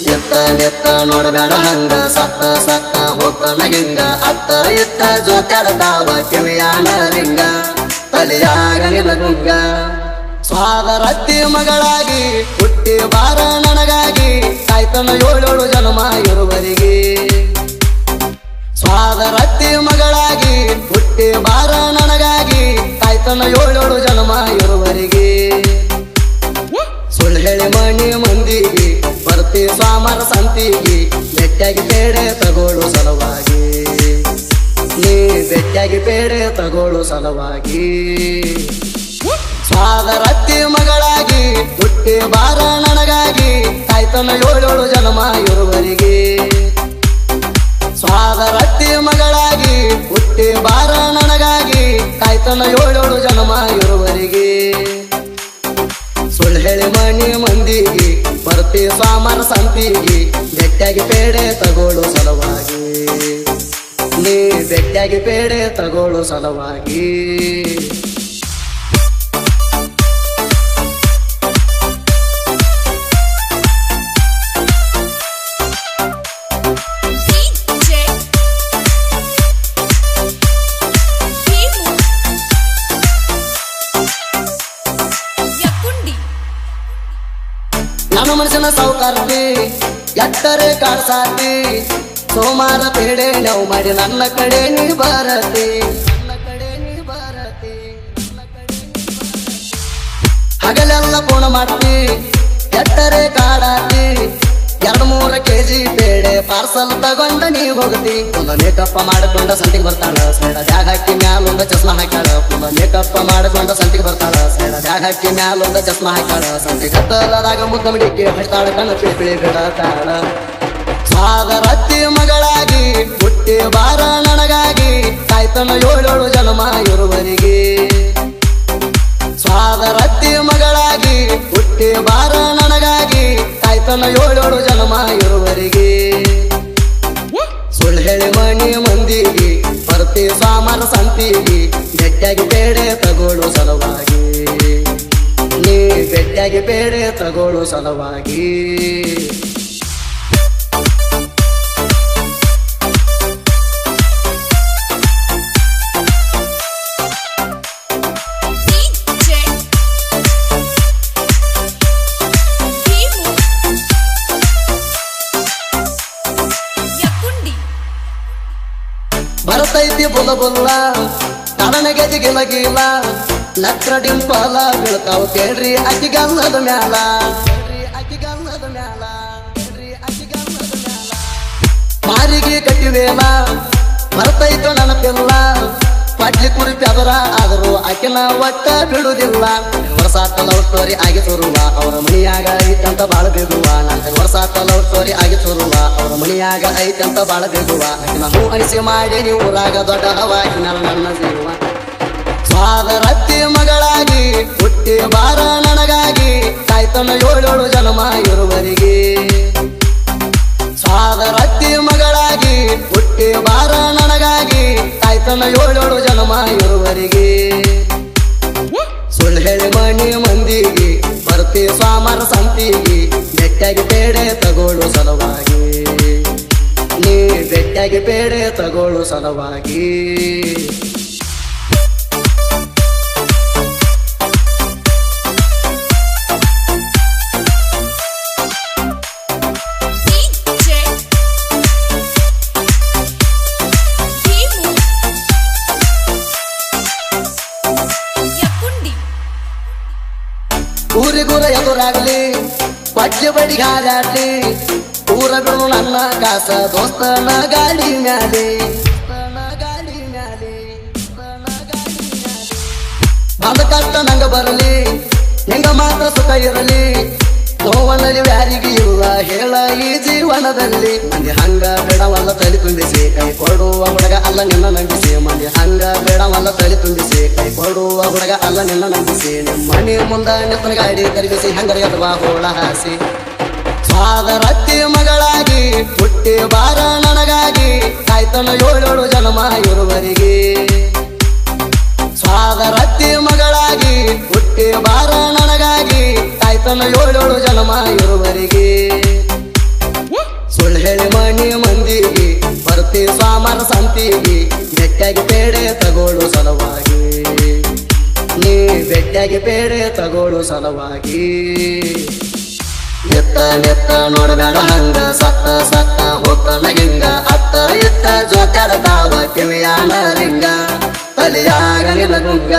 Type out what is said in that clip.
ನಿತ್ತ ನಿತ್ತ ನೋಡಬೇಡ ಹಂಗ ಸತ್ತ ಸತ್ತ ಹೋಗ್ತಾನ ಹಿಂಗ ಅತ್ತ ಇತ್ತ ಜೋತಾಡತಾವ ಕಿವಿಯಾನ ಲಿಂಗ ತಲೆಯಾಗ ನಿಲಗುಂಗ ಸ್ವಾದರತ್ತಿ ಮಗಳಾಗಿ ಹುಟ್ಟಿ ಬಾರ ನನಗಾಗಿ ಕಾಯ್ತನ ಏಳೇಳು ಜನ್ಮ ಇರುವರಿಗೆ ಸ್ವಾದರತ್ತಿ ಮಗಳಾಗಿ ಹುಟ್ಟಿ ಬಾರ ನನಗಾಗಿ ಕಾಯ್ತನ ಏಳೇಳು ಜನ್ಮ ಇರುವರಿಗೆ ಸುಳ್ಳು ಹೇಳಿ ಮಣಿ ಮಂದಿಗೆ ಬರ್ತಿ ಸ್ವಾಮರ ಸಂತಿಗೆ ಬೆಟ್ಟಾಗಿ ಬೇಡೆ ತಗೋಳು ಸಲುವಾಗಿ ನೀ ಬೆಟ್ಟಾಗಿ ಬೇಡೆ ತಗೋಳು ಸಲುವಾಗಿ ಸ್ವಾದರತ್ತಿ ಮಗಳಾಗಿ ಹುಟ್ಟಿ ಬಾರ ನನಗಾಗಿ ಕಾಯ್ತನ ಏಳೇಳು ಜನ್ಮ ಇರುವರಿಗೆ ಸ್ವಾದರತ್ತಿ ಮಗಳಾಗಿ ಹುಟ್ಟಿ ಬಾರ ನನಗಾಗಿ ಕಾಯ್ತನ ಏಳೇಳು ಜನ್ಮ ಇರುವರಿಗೆ ಸುಳ್ಳು ಹೇಳಿ ಮಣಿ ಮಂದಿಗೆ ಬರ್ತಿ ಸ್ವಾಮರ ಸಂತಿಗೆ ಬೆಟ್ಟಾಗಿ ಬೇಡೆ ತಗೋಳು ಸಲುವಾಗಿ ನೀ ಬೆಟ್ಟಾಗಿ ಬೇಡೆ ತಗೋಳು ಸಲುವಾಗಿ ನನ್ನ ಮನುಷ್ಯನ ಸೌಕಾರ್ತಿ ಎಟ್ಟರೆ ಕಾಡ್ಸಾತಿ ಸೋಮಾರ ಪೇಡೆ ನಾವು ಮಾಡಿ ನನ್ನ ಕಡೆ ನೀ ಬರತಿ ಹಗಲೆಲ್ಲ ಫೋನ್ ಮಾಡ್ತಿ ಎಟ್ಟರೆ ಕಾಡಾತಿ 2-3 kg ಬೇಡೆ ಪಾರ್ಸಲ್ ತಗೊಂಡ ನೀ ಹೋಗತಿ ಒಂದು ಮೇಕಪ್ ಮಾಡಿಕೊಂಡ ಸಂತಿಗೆ ಬರ್ತಾಳ ಸೈಡ ಬ್ಯಾಗ್ ಹಾಕಿ ಮ್ಯಾಲೊಂದ ಚಸ್ಮಾ ಹಾಕ್ಯಾಳ ಒಂದು ಮೇಕಪ್ ಮಾಡಿಕೊಂಡ ಸಂತಿಗೆ ಬರ್ತಾಳ ಸೈಡ ಬ್ಯಾಗ್ ಹಾಕಿ ಮ್ಯಾಲೊಂದ ಚಸ್ಮಾ ಹಾಕ್ಯಾಳ ಸಂತಿಗೆ ಹತ್ತಲದಾಗ ಮುದ್ದ ಮಡಿಕೆ ಹಚ್ತಾಳ ಕಣ್ಣು ಪಿಳಿ ಬಿಡತಾಳ ಸ್ವಾದರತ್ತಿ ಮಗಳಾಗಿ ಹುಟ್ಟಿ ಬಾರ ನನಗಾಗಿ ಕಾಯ್ತನ ಏಳೇಳು ಜನ್ಮ ಇರುವರಿಗೆ ಸ್ವಾದರತ್ತಿ ಮಗಳಾಗಿ ಹುಟ್ಟಿ ಬಾರ ನನಗಾಗಿ ಕಾಯ್ತನ ಏಳೇಳು ಜನ್ಮ ಇರುವರಿಗೆ ಸುಳ್ಳು ಹೇಳಿ ಮಣಿ ಮಂದಿಗೆ ಬರ್ತಿ ಸ್ವಾಮರ ಸಂತಿಗೆ ಬೆಟ್ಟಾಗಿ ಬೇಡೆ ತಗೋಳು ಸಲುವಾಗಿ ನೀ ಬೆಟ್ಟಾಗಿ ಬೇಡೆ ತಗೋಳು ಸಲುವಾಗಿ ಬರ್ತೈತಿ ಬುಲ್ಲ ಬುಲ್ಲ ಕಾರಣಗೆ ಗಿಲಗಿಲ್ಲ ನಕ್ರ ಡಿಂಪಲ ಬೀಳ್ತಾವ ಕೇಳ್ರಿ ಅಕ್ಕಿಗಲ್ಲದ ಮ್ಯಾಲ ಮಾರಿಗೆ ಕಟ್ಟಿವೇಲ ಬರ್ತೈತು ನೆನಪಿಲ್ಲ ಪಡ್ಲಿ ಕುರಿಪಿ ಅದರ ಆದರೂ ಆಕಿನ ಒಟ್ಟ ಬಿಡುವುದಿಲ್ಲ ವರ್ಷ ಲವ್ ಸ್ಟೋರಿ ಆಗಿ ಸುರುವ ಅವರ ಮನಿಯಾಗ ಐತಂತ ಬಾಳ ಬೇಗುವ 4 ವರ್ಷ ಲವ್ ಸ್ಟೋರಿ ಆಗಿ ಸುರುವ ಅವರ ಮನಿಯಾಗ ಐತಂತ ಬಾಳ ಬೇಗುವ ಆಕಿನ ಹೂ ಅನಿಸಿ ಮಾಡಿ ನೀವು ಊರಾಗ ದೊಡ್ಡ ಹವಾಕಿನ ನನ್ನ ಜೀವ ಸ್ವಾದರತ್ತಿ ಮಗಳಾಗಿ ಹುಟ್ಟಿ ಬಾರ ನನಗಾಗಿ ಕಾಯ್ತನ ಏಳೇಳು ಜನ್ಮ ಇರುವರಿಗೆ ಸ್ವಾದರತ್ತಿ ಮಗಳಾಗಿ ಹುಟ್ಟಿ ಬಾರ ನನಗಾಗಿ ಕಾಯ್ತನ ಏಳೇಳು ಜನ್ಮ ಇರುವರಿಗೆ ಸುಳ್ಳು ಹೇಳಿ ಮಣಿ ಮಂದಿಗೆ ಬರ್ತಿ ಸ್ವಾಮರ ಸಂತಿಗೆ ಬೆಟ್ಟಾಗಿ ಬೇಡೆ ತಗೋಳು ಸಲುವಾಗಿ ನೀ ಬೆಟ್ಟಾಗಿ ಬೇಡೆ ತಗೋಳು ಸಲುವಾಗಿ ಊರಿಗೂರ ಎದುರಾಗ್ಲಿ ಪಡ್ಲಿ ಬಡಿ ಹಾರಾಡ್ಲಿ ಊರ ಬಿಡು ನನ್ನ ಕಾಸ ದೋಸ್ತನ ಗಾಡಿ ಮ್ಯಾಲೆ ಬಂದ ಕಷ್ಟ ನಂಗ ಬರಲಿ ನಿಂಗ ಮಾತ್ರ ಸುಖ ಇರಲಿ ನೋವನಲ್ಲಿ ಯಾರಿಗೆ ಇಲ್ಲ ಹೇಳ ಈ ಜೀವನದಲ್ಲಿ ಮಂದಿ ಹಂಗ ಬೇಡವಲ್ಲ ತಲೆ ತುಂಬಿಸಿ ಕೈ ಕೊಡುವ ಹುಡುಗ ಅಲ್ಲ ನಿನ್ನ ನಂಬಿಸಿ ಮಂದಿ ಹಂಗ ಬೇಡವಲ್ಲ ತಲೆ ತುಂಬಿಸಿ ಕೈ ಕೊಡುವ ಹುಡುಗ ಅಲ್ಲ ನಿನ್ನ ನಂಬಿಸಿ ನಿಮ್ಮ ಮನೆ ಮುಂದ ನಿತ್ತನ ಗಾಡಿ ಕರಿಬಿಸಿ ಹಂಗರ ಎದುವ ಹೋಳ ಹಾಸಿ ಸ್ವಾದರತ್ತಿ ಮಗಳಾಗಿ ಹುಟ್ಟಿ ಬಾರ ನನಗಾಗಿ ಕಾಯ್ತನ ಏಳೇಳು ಜನ್ಮ ಇರುವರಿಗೆ ಸ್ವಾದರತ್ತಿ ಮಗಳಾಗಿ ಹುಟ್ಟಿ ಬಾರ ನನಗಾಗಿ ಕಾಯ್ತನ ಏಳೇಳು ಜನ್ಮ ಇರುವರಿಗೆ ಸುಳ್ಳು ಹೇಳಿ ಮಣಿ ಮಂದಿಗೆ ಬರ್ತಿ ಸ್ವಾಮರ ಸಂತಿಗೆ ಬೆಟ್ಟಾಗಿ ಪೇಡೆ ತಗೋಳು ಸಲುವಾಗಿ ನೀ ಬೆಟ್ಟಾಗಿ ಪೇಡೆ ತಗೋಳು ಸಲುವಾಗಿ ಎತ್ತ ನೆತ್ತ ನೋಡಬೇಡ ಹಂಗ ಸತ್ತ ಸತ್ತ ಹೋಗ್ತಾನ ಹಿಂಗ ಅತ್ತ ಎತ್ತ ಜೋತಾಡ್ತಾವ ಕಿವಿಯಾನ ಲಿಂಗ ತಲೆಯಾಗ ನಿಲಗುಂಗ